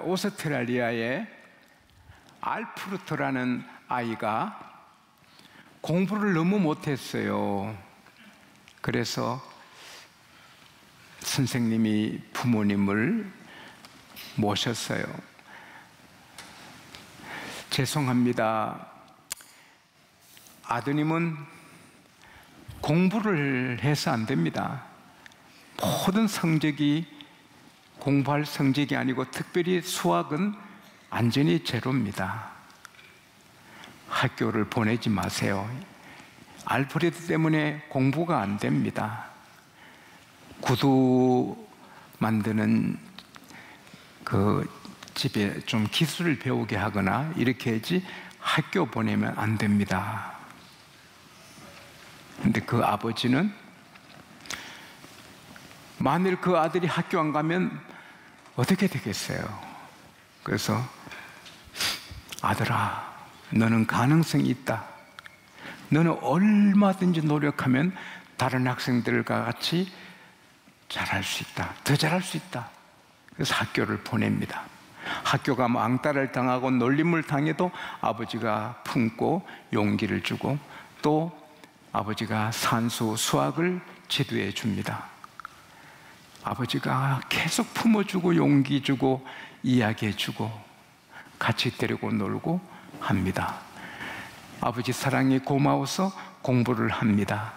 오스트레일리아의 알프루트라는 아이가 공부를 너무 못했어요. 그래서 선생님이 부모님을 모셨어요. 죄송합니다. 아드님은 공부를 해서 안 됩니다. 모든 성적이 공부할 성적이 아니고 특별히 수학은 완전히 제로입니다. 학교를 보내지 마세요. 알프레드 때문에 공부가 안 됩니다. 구두 만드는 그 집에 좀 기술을 배우게 하거나 이렇게 하지 학교 보내면 안 됩니다. 근데 그 아버지는 만일 그 아들이 학교 안 가면 어떻게 되겠어요? 그래서 아들아, 너는 가능성이 있다. 너는 얼마든지 노력하면 다른 학생들과 같이 잘할 수 있다. 더 잘할 수 있다. 그래서 학교를 보냅니다. 학교 가면 앙따를 당하고 놀림을 당해도 아버지가 품고 용기를 주고 또 아버지가 산수, 수학을 지도해 줍니다. 아버지가 계속 품어주고 용기 주고 이야기해 주고 같이 데리고 놀고 합니다. 아버지 사랑이 고마워서 공부를 합니다.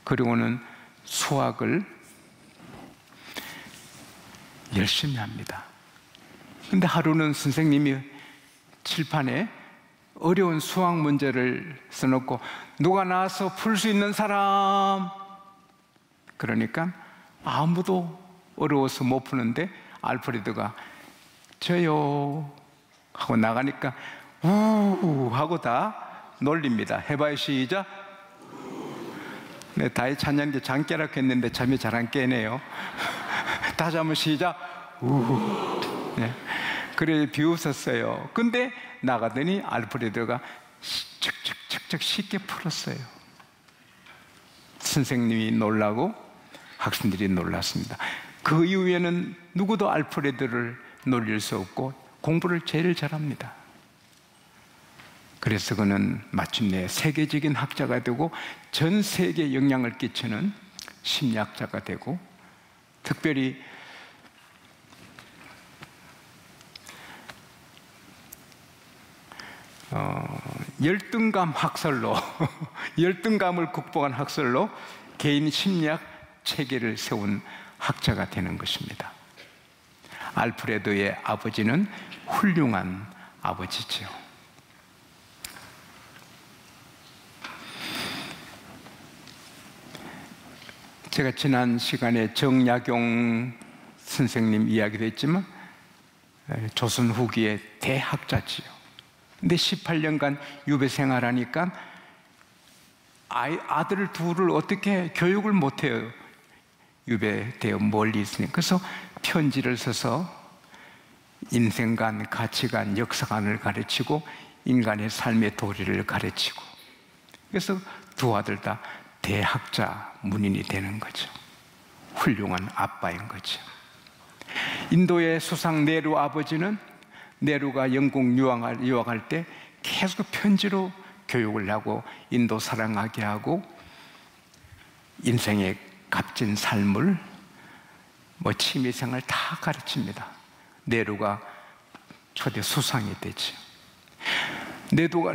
그리고는 수학을 열심히 합니다. 근데 하루는 선생님이 칠판에 어려운 수학 문제를 써놓고 누가 나와서 풀 수 있는 사람, 그러니까 아무도 어려워서 못 푸는데 알프레드가 저요 하고 나가니까 우 하고 다 놀립니다. 해봐요. 시작. 네, 다이 찬양대 잠깨라고 했는데 잠이 잘 안 깨네요. 다시 한번 시작. 우. 네. 그래 비웃었어요. 근데 나가더니 알프레드가 척척척척 쉽게 풀었어요. 선생님이 놀라고 학생들이 놀랐습니다. 그 이후에는 누구도 알프레드를 놀릴 수 없고 공부를 제일 잘합니다. 그래서 그는 마침내 세계적인 학자가 되고 전 세계에 영향을 끼치는 심리학자가 되고 특별히 열등감 학설로 열등감을 극복한 학설로 개인 심리학 체계를 세운 학자가 되는 것입니다. 알프레드의 아버지는 훌륭한 아버지지요. 제가 지난 시간에 정약용 선생님 이야기도 했지만 조선 후기의 대학자지요. 근데 18년간 유배 생활하니까 아들 둘을 어떻게 교육을 못해요. 유배되어 멀리 있으니까. 그래서 편지를 써서 인생관, 가치관, 역사관을 가르치고 인간의 삶의 도리를 가르치고 그래서 두 아들 다 대학자 문인이 되는 거죠. 훌륭한 아빠인 거죠. 인도의 수상 네루 아버지는 네루가 영국 유학할 때 계속 편지로 교육을 하고 인도 사랑하게 하고 인생의 값진 삶을 취미생활 다 가르칩니다. 네루가 초대 수상이 되죠.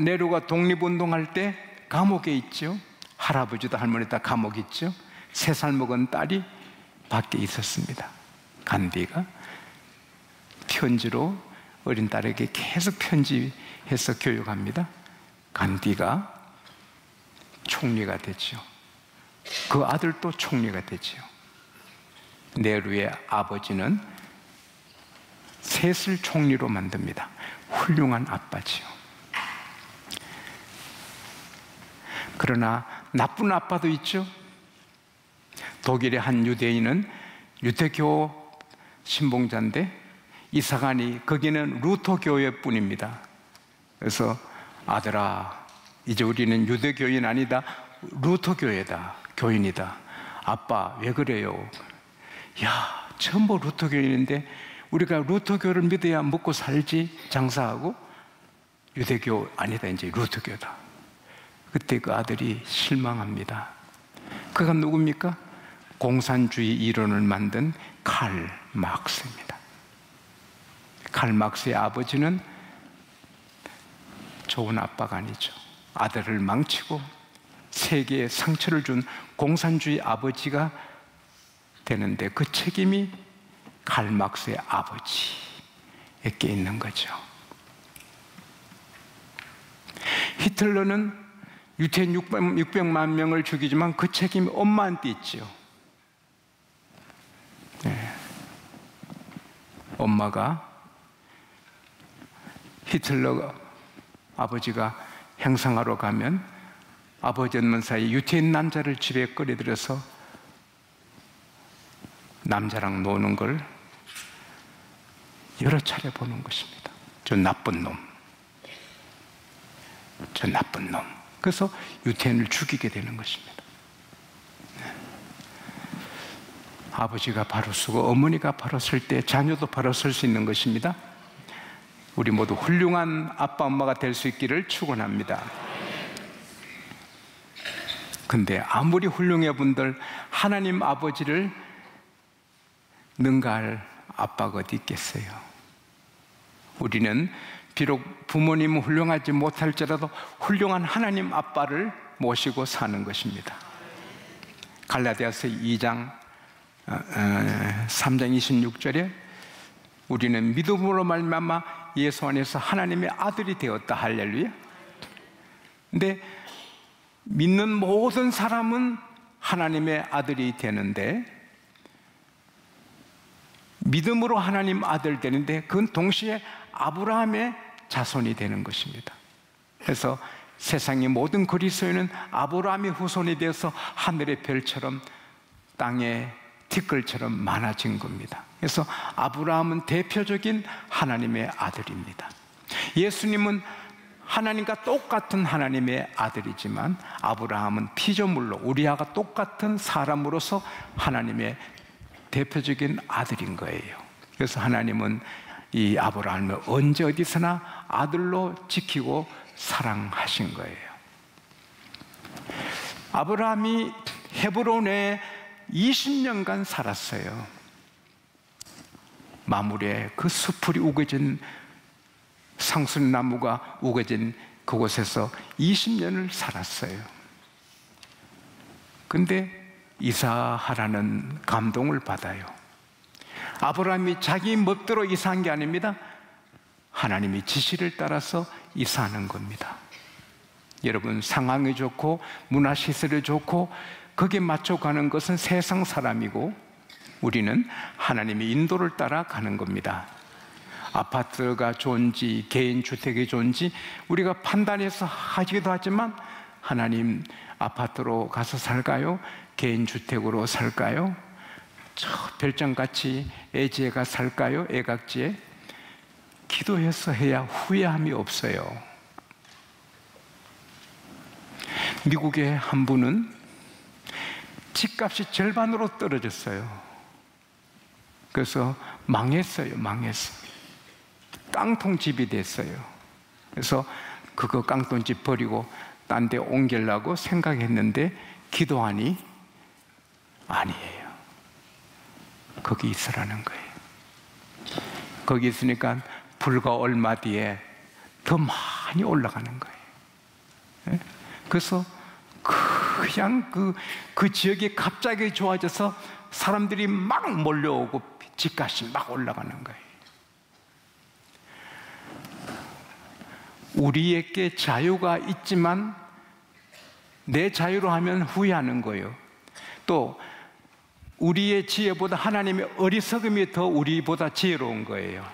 네루가 독립운동할 때 감옥에 있죠. 할아버지도 할머니 다 감옥에 있죠. 3살 먹은 딸이 밖에 있었습니다. 간디가 편지로 어린 딸에게 계속 편지해서 교육합니다. 간디가 총리가 되죠. 그 아들도 총리가 되죠. 네루의 아버지는 셋을 총리로 만듭니다. 훌륭한 아빠지요. 그러나 나쁜 아빠도 있죠. 독일의 한 유대인은 유대교 신봉자인데 이사가니 거기는 루터 교회뿐입니다. 그래서 아들아, 이제 우리는 유대교인 아니다. 루터 교회다. 교인이다. 아빠 왜 그래요? 야, 처음 본 루터 교인인데 우리가 루터교를 믿어야 먹고 살지 장사하고, 유대교 아니다 이제 루터교다. 그때 그 아들이 실망합니다. 그가 누굽니까? 공산주의 이론을 만든 칼 막스입니다. 칼 막스의 아버지는 좋은 아빠가 아니죠. 아들을 망치고 세계에 상처를 준 공산주의 아버지가 되는데, 그 책임이 칼 막스의 아버지에게 있는 거죠. 히틀러는 유태인 600만 명을 죽이지만 그 책임이 엄마한테 있죠. 네. 엄마가, 히틀러 아버지가 행상하러 가면 아버지 없는 사이 유태인 남자를 집에 끌어들여서 남자랑 노는 걸 여러 차례 보는 것입니다. 저 나쁜 놈, 저 나쁜 놈. 그래서 유태인을 죽이게 되는 것입니다. 네. 아버지가 바로 서고 어머니가 바로 설 때 자녀도 바로 설 수 있는 것입니다. 우리 모두 훌륭한 아빠 엄마가 될 수 있기를 축원합니다. 근데 아무리 훌륭해 분들 하나님 아버지를 능가할 아빠가 어디 있겠어요? 우리는 비록 부모님은 훌륭하지 못할지라도 훌륭한 하나님 아빠를 모시고 사는 것입니다. 갈라디아서 2장 3장 26절에 우리는 믿음으로 말미암아 예수 안에서 하나님의 아들이 되었다. 할렐루야. 근데 믿는 모든 사람은 하나님의 아들이 되는데, 믿음으로 하나님 아들 되는데 그건 동시에 아브라함의 자손이 되는 것입니다. 그래서 세상의 모든 그리스도인은 아브라함의 후손이 되어서 하늘의 별처럼 땅의 티끌처럼 많아진 겁니다. 그래서 아브라함은 대표적인 하나님의 아들입니다. 예수님은 하나님과 똑같은 하나님의 아들이지만 아브라함은 피조물로 우리와 똑같은 사람으로서 하나님의 대표적인 아들인 거예요. 그래서 하나님은 이 아브라함을 언제 어디서나 아들로 지키고 사랑하신 거예요. 아브라함이 헤브론에 20년간 살았어요. 마물에 그 수풀이 우거진, 상순나무가 우거진 그곳에서 20년을 살았어요. 근데 이사하라는 감동을 받아요. 아브라함이 자기 멋대로 이사한 게 아닙니다. 하나님이 지시를 따라서 이사하는 겁니다. 여러분, 상황이 좋고 문화시설이 좋고 거기에 맞춰가는 것은 세상 사람이고, 우리는 하나님의 인도를 따라 가는 겁니다. 아파트가 좋은지 개인주택이 좋은지 우리가 판단해서 하기도 하지만, 하나님 아파트로 가서 살까요? 개인주택으로 살까요? 저 별장같이 애지애가 살까요? 애각지에? 기도해서 해야 후회함이 없어요. 미국의 한 분은 집값이 절반으로 떨어졌어요. 그래서 망했어요. 깡통집이 됐어요. 그래서 그거 깡통집 버리고 딴 데 옮기려고 생각했는데 기도하니 아니에요. 거기 있으라는 거예요. 거기 있으니까 불과 얼마 뒤에 더 많이 올라가는 거예요. 그래서 그냥 그 지역이 갑자기 좋아져서 사람들이 막 몰려오고 집값이 막 올라가는 거예요. 우리에게 자유가 있지만 내 자유로 하면 후회하는 거예요. 또 우리의 지혜보다 하나님의 어리석음이 더 우리보다 지혜로운 거예요.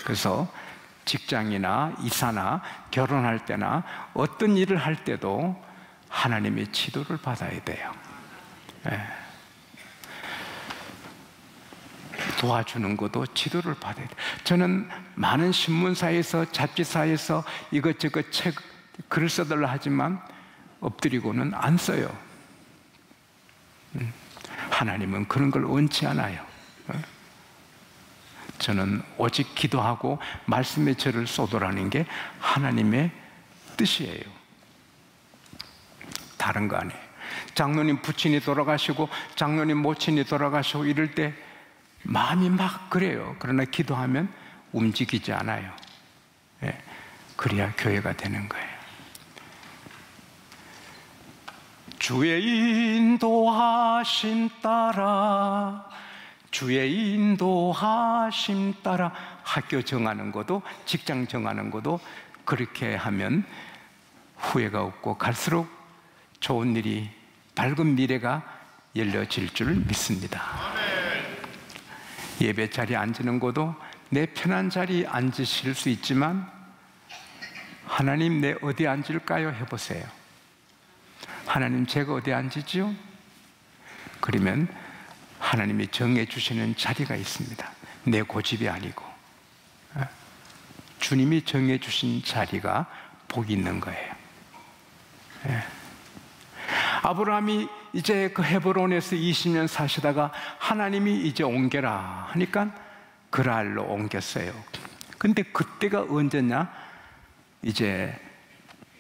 그래서 직장이나 이사나 결혼할 때나 어떤 일을 할 때도 하나님의 지도를 받아야 돼요. 도와주는 것도 지도를 받아야 돼요. 저는 많은 신문사에서 잡지사에서 이것저것 책, 글을 써달라 하지만 엎드리고는 안 써요. 하나님은 그런 걸 원치 않아요. 저는 오직 기도하고 말씀의 저를 쏟으라는 게 하나님의 뜻이에요. 다른 거 아니에요. 장로님 부친이 돌아가시고 장로님 모친이 돌아가시고 이럴 때 마음이 막 그래요. 그러나 기도하면 움직이지 않아요. 예, 그래야 교회가 되는 거예요. 주의 인도하심 따라, 주의 인도하심 따라. 학교 정하는 것도 직장 정하는 것도 그렇게 하면 후회가 없고 갈수록 좋은 일이, 밝은 미래가 열려질 줄 믿습니다. 예배 자리에 앉는 것도 내 편한 자리에 앉으실 수 있지만 하나님 내 어디 앉을까요? 해보세요. 하나님 제가 어디 앉으지요? 그러면 하나님이 정해 주시는 자리가 있습니다. 내 고집이 아니고 주님이 정해 주신 자리가 복이 있는 거예요. 아브라함이 이제 그 헤브론에서 20년 사시다가 하나님이 이제 옮겨라 하니까 그랄로 옮겼어요. 근데 그때가 언제냐? 이제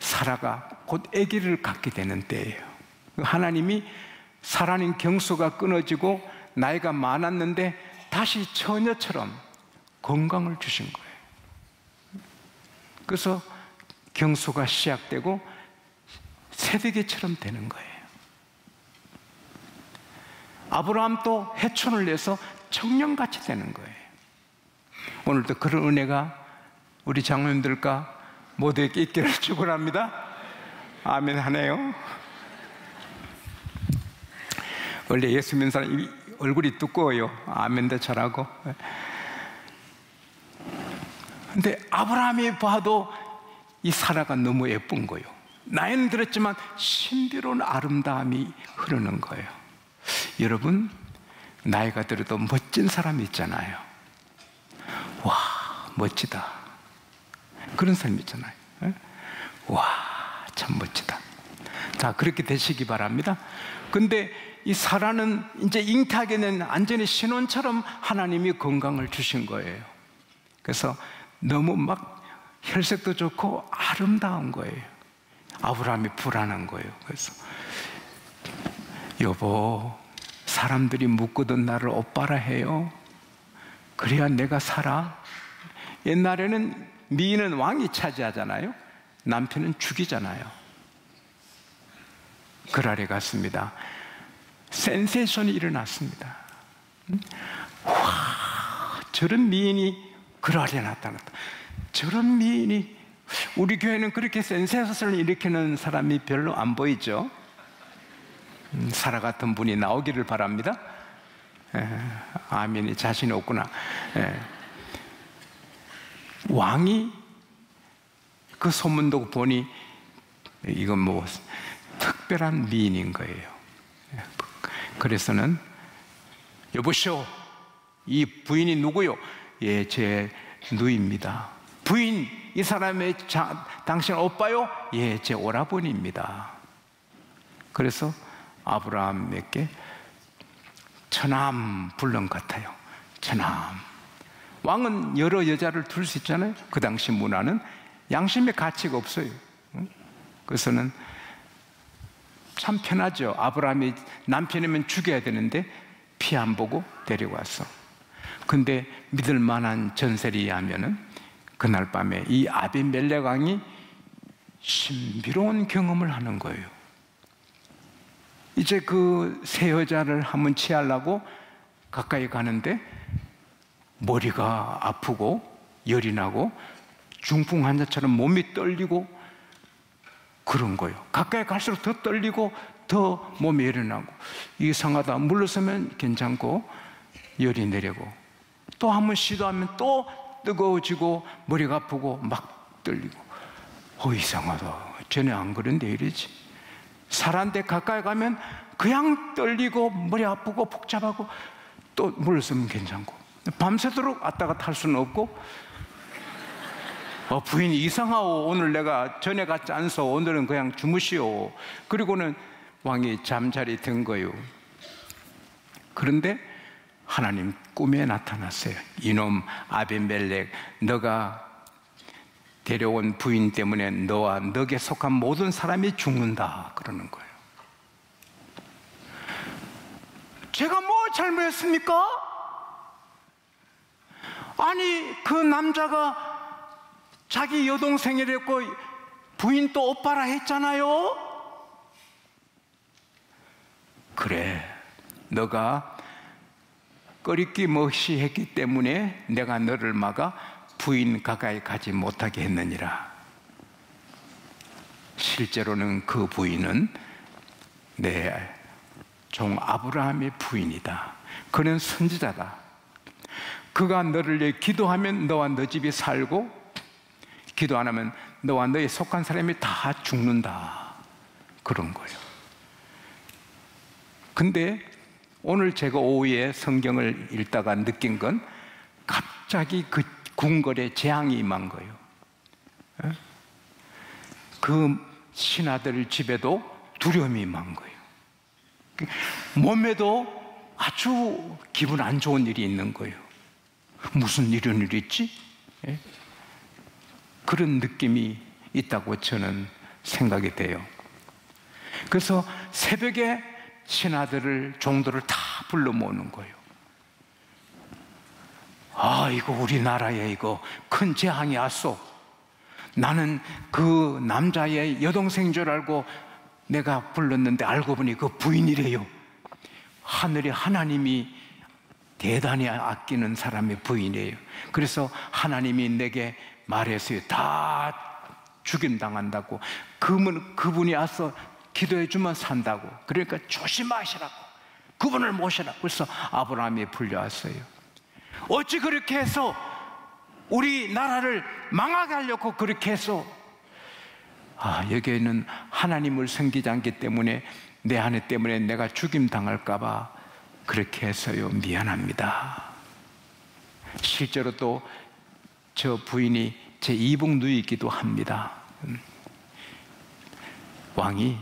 사라가 곧 아기를 갖게 되는 때예요. 하나님이 사라는 경수가 끊어지고 나이가 많았는데 다시 처녀처럼 건강을 주신 거예요. 그래서 경수가 시작되고 새되기처럼 되는 거예요. 아브라함도 해촌을 내서 청년같이 되는 거예요. 오늘도 그런 은혜가 우리 장로님들과 모두에게 있기를 축원합니다. 아멘 하네요. 원래 예수 믿는 사람이 얼굴이 두꺼워요. 아멘도 잘하고. 근데 아브라함이 봐도 이 사라가 너무 예쁜 거예요. 나이는 들었지만 신비로운 아름다움이 흐르는 거예요. 여러분, 나이가 들어도 멋진 사람이 있잖아요. 와, 멋지다. 그런 사람 있잖아요. 와, 참 멋지다. 자, 그렇게 되시기 바랍니다. 근데 이 사라는 이제 잉태하게는 완전히 신혼처럼 하나님이 건강을 주신 거예요. 그래서 너무 막 혈색도 좋고 아름다운 거예요. 아브라함이 불안한 거예요. 그래서 여보, 사람들이 묻거든 나를 오빠라 해요. 그래야 내가 살아. 옛날에는 미인은 왕이 차지하잖아요. 남편은 죽이잖아요. 그랄에 갔습니다. 센세이션이 일어났습니다. 와, 저런 미인이 그랄에 나타났다. 저런 미인이, 우리 교회는 그렇게 센세이션을 일으키는 사람이 별로 안 보이죠. 사라 같은 분이 나오기를 바랍니다. 아멘이 자신이 없구나. 왕이 그 소문도 보니 이건 뭐 특별한 미인인 거예요. 그래서는 여보시오, 이 부인이 누구요? 예, 제 누이입니다. 부인, 이 사람의 당신 오빠요? 예, 제 오라버니입니다. 그래서 아브라함에게 처남 불른 것 같아요. 처남. 왕은 여러 여자를 둘 수 있잖아요. 그 당시 문화는 양심의 가치가 없어요. 그래서는 참 편하죠. 아브라함이 남편이면 죽여야 되는데 피 안 보고 데려왔어. 근데 믿을 만한 전설에 의하면은 그날 밤에 이 아비멜렉 왕이 신비로운 경험을 하는 거예요. 이제 그 새 여자를 한번 취하려고 가까이 가는데 머리가 아프고 열이 나고 중풍 환자처럼 몸이 떨리고 그런 거예요. 가까이 갈수록 더 떨리고 더 몸이 열이 나고 이상하다. 물러서면 괜찮고 열이 내리고 또 한 번 시도하면 또 뜨거워지고 머리가 아프고 막 떨리고 이상하다. 전에 안 그런데 이러지. 사람한테 가까이 가면 그냥 떨리고 머리 아프고 복잡하고 또 물러서면 괜찮고 밤새도록 왔다가 탈 수는 없고 부인이 이상하오. 오늘 내가 전에 같지 않소. 오늘은 그냥 주무시오. 그리고는 왕이 잠자리 든 거요. 그런데 하나님 꿈에 나타났어요. 이놈 아비멜렉, 너가 데려온 부인 때문에 너와 너에게 속한 모든 사람이 죽는다 그러는 거예요. 제가 뭐 잘못했습니까? 아니 그 남자가 자기 여동생이랬고 부인 또 오빠라 했잖아요. 그래, 너가 꺼리낌 없이 했기 때문에 내가 너를 막아 부인 가까이 가지 못하게 했느니라. 실제로는 그 부인은 내 종 아브라함의 부인이다. 그는 선지자다. 그가 너를 위해 기도하면 너와 너 집이 살고, 기도 안 하면 너와 너에 속한 사람이 다 죽는다 그런 거예요. 근데 오늘 제가 오후에 성경을 읽다가 느낀 건 갑자기 그 궁궐에 재앙이 임한 거예요. 그 신하들 집에도 두려움이 임한 거예요. 몸에도 아주 기분 안 좋은 일이 있는 거예요. 무슨 이런 일이 있지? 그런 느낌이 있다고 저는 생각이 돼요. 그래서 새벽에 신하들을, 종들을 다 불러 모으는 거예요. 아, 이거 우리나라에 이거 큰 재앙이 왔어. 나는 그 남자의 여동생인 줄 알고 내가 불렀는데 알고 보니 그 부인이래요. 하늘의 하나님이 대단히 아끼는 사람의 부인이에요. 그래서 하나님이 내게 말했어요. 다 죽임당한다고. 그분이 와서 기도해 주면 산다고. 그러니까 조심하시라고. 그분을 모시라고. 그래서 아브라함이 불려왔어요. 어찌 그렇게 해서 우리 나라를 망하게 하려고 그렇게 해서, 여기에는 하나님을 섬기지 않기 때문에 내 아내 때문에 내가 죽임당할까 봐 그렇게 해서요, 미안합니다. 실제로 또 저 부인이 제 이복 누이이기도 합니다. 왕이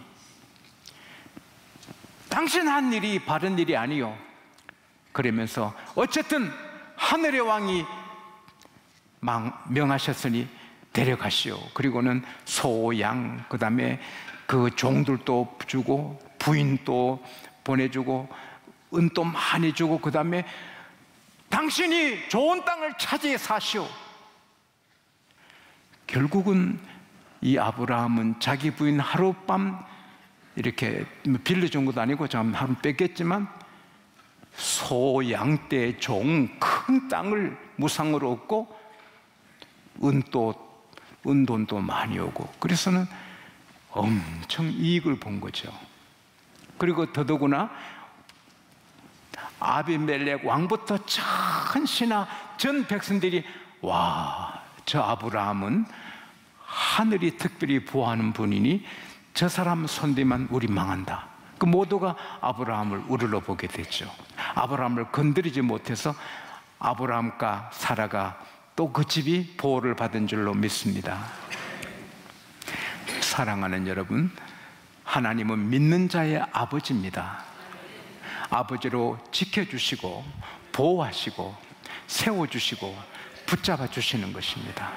당신 한 일이 바른 일이 아니요, 그러면서 어쨌든 하늘의 왕이 명하셨으니 데려가시오. 그리고는 소, 양, 그 다음에 그 종들도 주고 부인도 보내주고 은도 많이 주고, 그 다음에 당신이 좋은 땅을 차지해 사시오. 결국은 이 아브라함은 자기 부인 하룻밤 이렇게 빌려준 것도 아니고 좀 하루 뺏겼지만 소, 양떼, 종, 큰 땅을 무상으로 얻고 은돈도 많이 오고, 그래서는 엄청 이익을 본 거죠. 그리고 더더구나 아비멜렉 왕부터 전 신하, 전 백성들이 와, 저 아브라함은 하늘이 특별히 보호하는 분이니 저 사람 손대면 우리 망한다. 그 모두가 아브라함을 우러러 보게 됐죠. 아브라함을 건드리지 못해서 아브라함과 사라가 또 그 집이 보호를 받은 줄로 믿습니다. 사랑하는 여러분, 하나님은 믿는 자의 아버지입니다. 아버지로 지켜주시고 보호하시고 세워주시고 붙잡아 주시는 것입니다.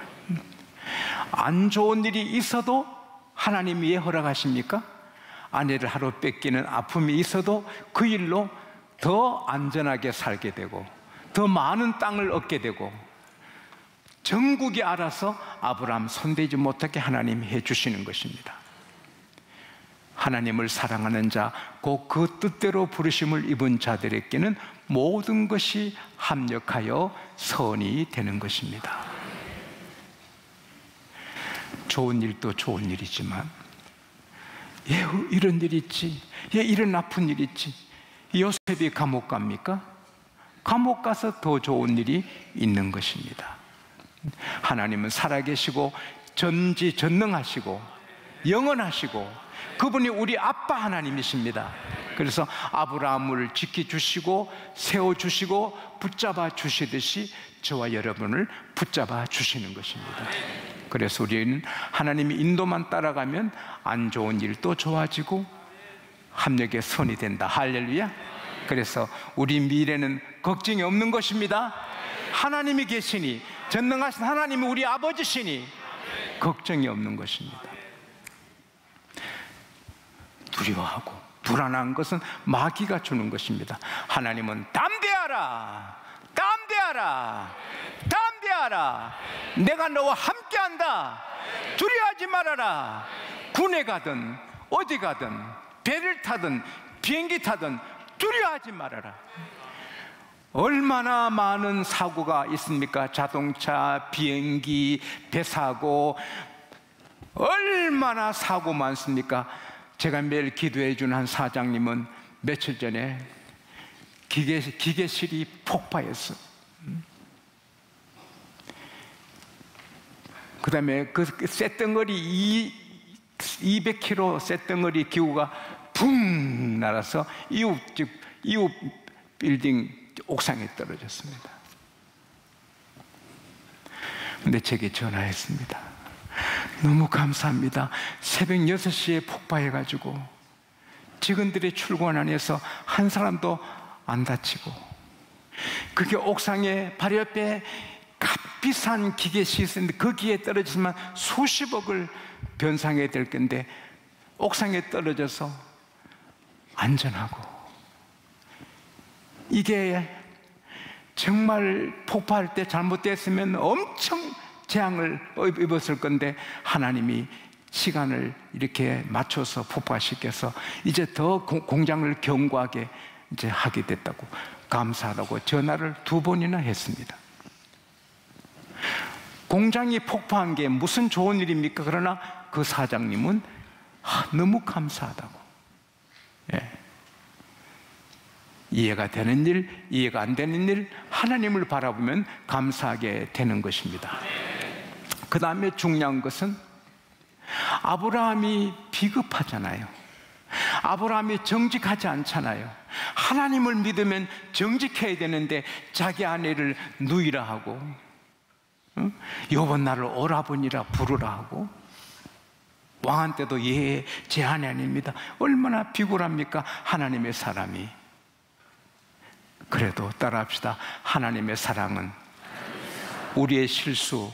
안 좋은 일이 있어도 하나님이 왜 허락하십니까? 아내를 하루 뺏기는 아픔이 있어도 그 일로 더 안전하게 살게 되고 더 많은 땅을 얻게 되고, 전국이 알아서 아브라함 손대지 못하게 하나님이 해주시는 것입니다. 하나님을 사랑하는 자, 곧 그 뜻대로 부르심을 입은 자들에게는 모든 것이 합력하여 선이 되는 것입니다. 좋은 일도 좋은 일이지만, 이런 일이 있지, 이런 아픈 일이 있지. 요셉이 감옥 갑니까? 감옥 가서 더 좋은 일이 있는 것입니다. 하나님은 살아계시고 전지전능하시고 영원하시고 그분이 우리 아빠 하나님이십니다. 그래서 아브라함을 지켜주시고 세워주시고 붙잡아 주시듯이 저와 여러분을 붙잡아 주시는 것입니다. 그래서 우리는 하나님의 인도만 따라가면 안 좋은 일도 좋아지고 합력의 선이 된다. 할렐루야. 그래서 우리 미래는 걱정이 없는 것입니다. 하나님이 계시니, 전능하신 하나님이 우리 아버지시니 걱정이 없는 것입니다. 두려워하고 불안한 것은 마귀가 주는 것입니다. 하나님은 담대하라, 담대하라, 담대하라, 내가 너와 함께한다, 두려워하지 말아라. 군에 가든 어디 가든 배를 타든 비행기 타든 두려워하지 말아라. 얼마나 많은 사고가 있습니까? 자동차, 비행기, 배 사고, 얼마나 사고 많습니까? 제가 매일 기도해 주는 한 사장님은 며칠 전에 기계실이 폭파했어. 그 다음에 그 쇳덩어리 200kg 쇳덩어리 기구가 붕 날아서 이웃 빌딩 옥상에 떨어졌습니다. 근데 제게 전화했습니다. 너무 감사합니다. 새벽 6시에 폭파해가지고 직원들의 출근 안에서 한 사람도 안 다치고, 그게 옥상에 바로 옆에 값비싼 기계실이 있었는데 거기에 떨어지지만 수십억을 변상해야 될 건데 옥상에 떨어져서 안전하고, 이게 정말 폭파할 때 잘못됐으면 엄청 재앙을 입었을 건데 하나님이 시간을 이렇게 맞춰서 폭파시켜서 이제 더 공장을 견고하게 이제 하게 됐다고, 감사하다고 전화를 2번이나 했습니다. 공장이 폭파한 게 무슨 좋은 일입니까? 그러나 그 사장님은 너무 감사하다고. 예. 이해가 되는 일, 이해가 안 되는 일, 하나님을 바라보면 감사하게 되는 것입니다. 그 다음에 중요한 것은 아브라함이 비겁하잖아요. 아브라함이 정직하지 않잖아요. 하나님을 믿으면 정직해야 되는데 자기 아내를 누이라 하고, 여보 나를 오라버니라 부르라 하고, 왕한테도 예, 제 아내 아닙니다. 얼마나 비굴합니까? 하나님의 사람이. 그래도 따라합시다. 하나님의 사랑은 우리의 실수,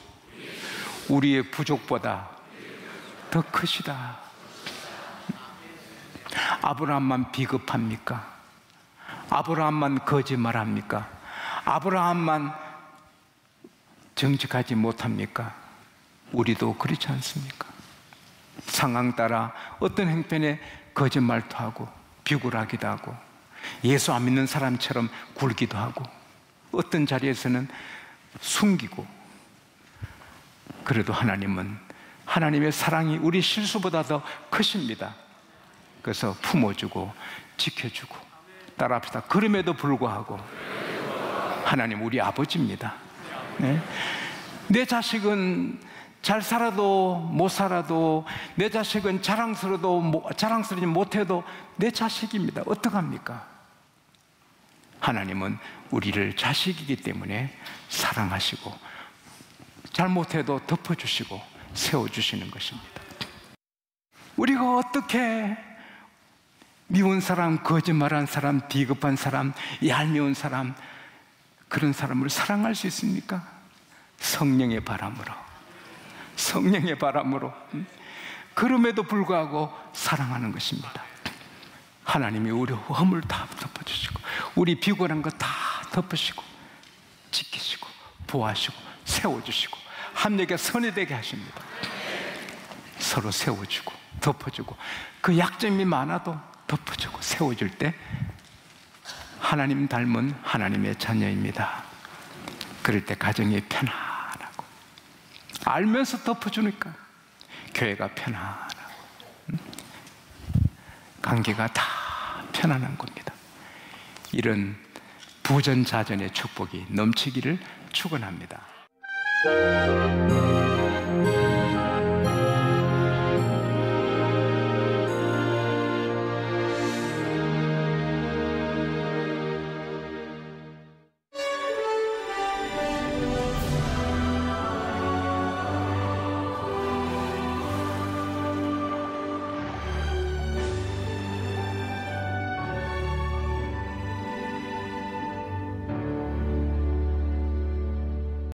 우리의 부족보다 더 크시다. 아브라함만 비겁합니까? 아브라함만 거짓말합니까? 아브라함만 정직하지 못합니까? 우리도 그렇지 않습니까? 상황 따라 어떤 형편에 거짓말도 하고 비굴하기도 하고 예수 안 믿는 사람처럼 굴기도 하고 어떤 자리에서는 숨기고, 그래도 하나님은, 하나님의 사랑이 우리 실수보다 더 크십니다. 그래서 품어주고 지켜주고, 따라합시다. 그럼에도 불구하고 하나님 우리 아버지입니다. 네? 내 자식은 잘 살아도 못 살아도, 내 자식은 자랑스러지 못해도 내 자식입니다. 어떡합니까? 하나님은 우리를 자식이기 때문에 사랑하시고 잘못해도 덮어주시고 세워주시는 것입니다. 우리가 어떻게 미운 사람, 거짓말한 사람, 비겁한 사람, 얄미운 사람, 그런 사람을 사랑할 수 있습니까? 성령의 바람으로, 성령의 바람으로. 그럼에도 불구하고 사랑하는 것입니다. 하나님이 우리 허물 다 덮어주시고 우리 비굴한 거 다 덮으시고 지키시고 보호하시고 세워주시고 함께 선이 되게 하십니다. 서로 세워주고 덮어주고, 그 약점이 많아도 덮어주고 세워줄 때 하나님 닮은 하나님의 자녀입니다. 그럴 때 가정이 편안하고, 알면서 덮어주니까 교회가 편안하고 관계가 다 편안한 겁니다. 이런 부전자전의 축복이 넘치기를 축원합니다.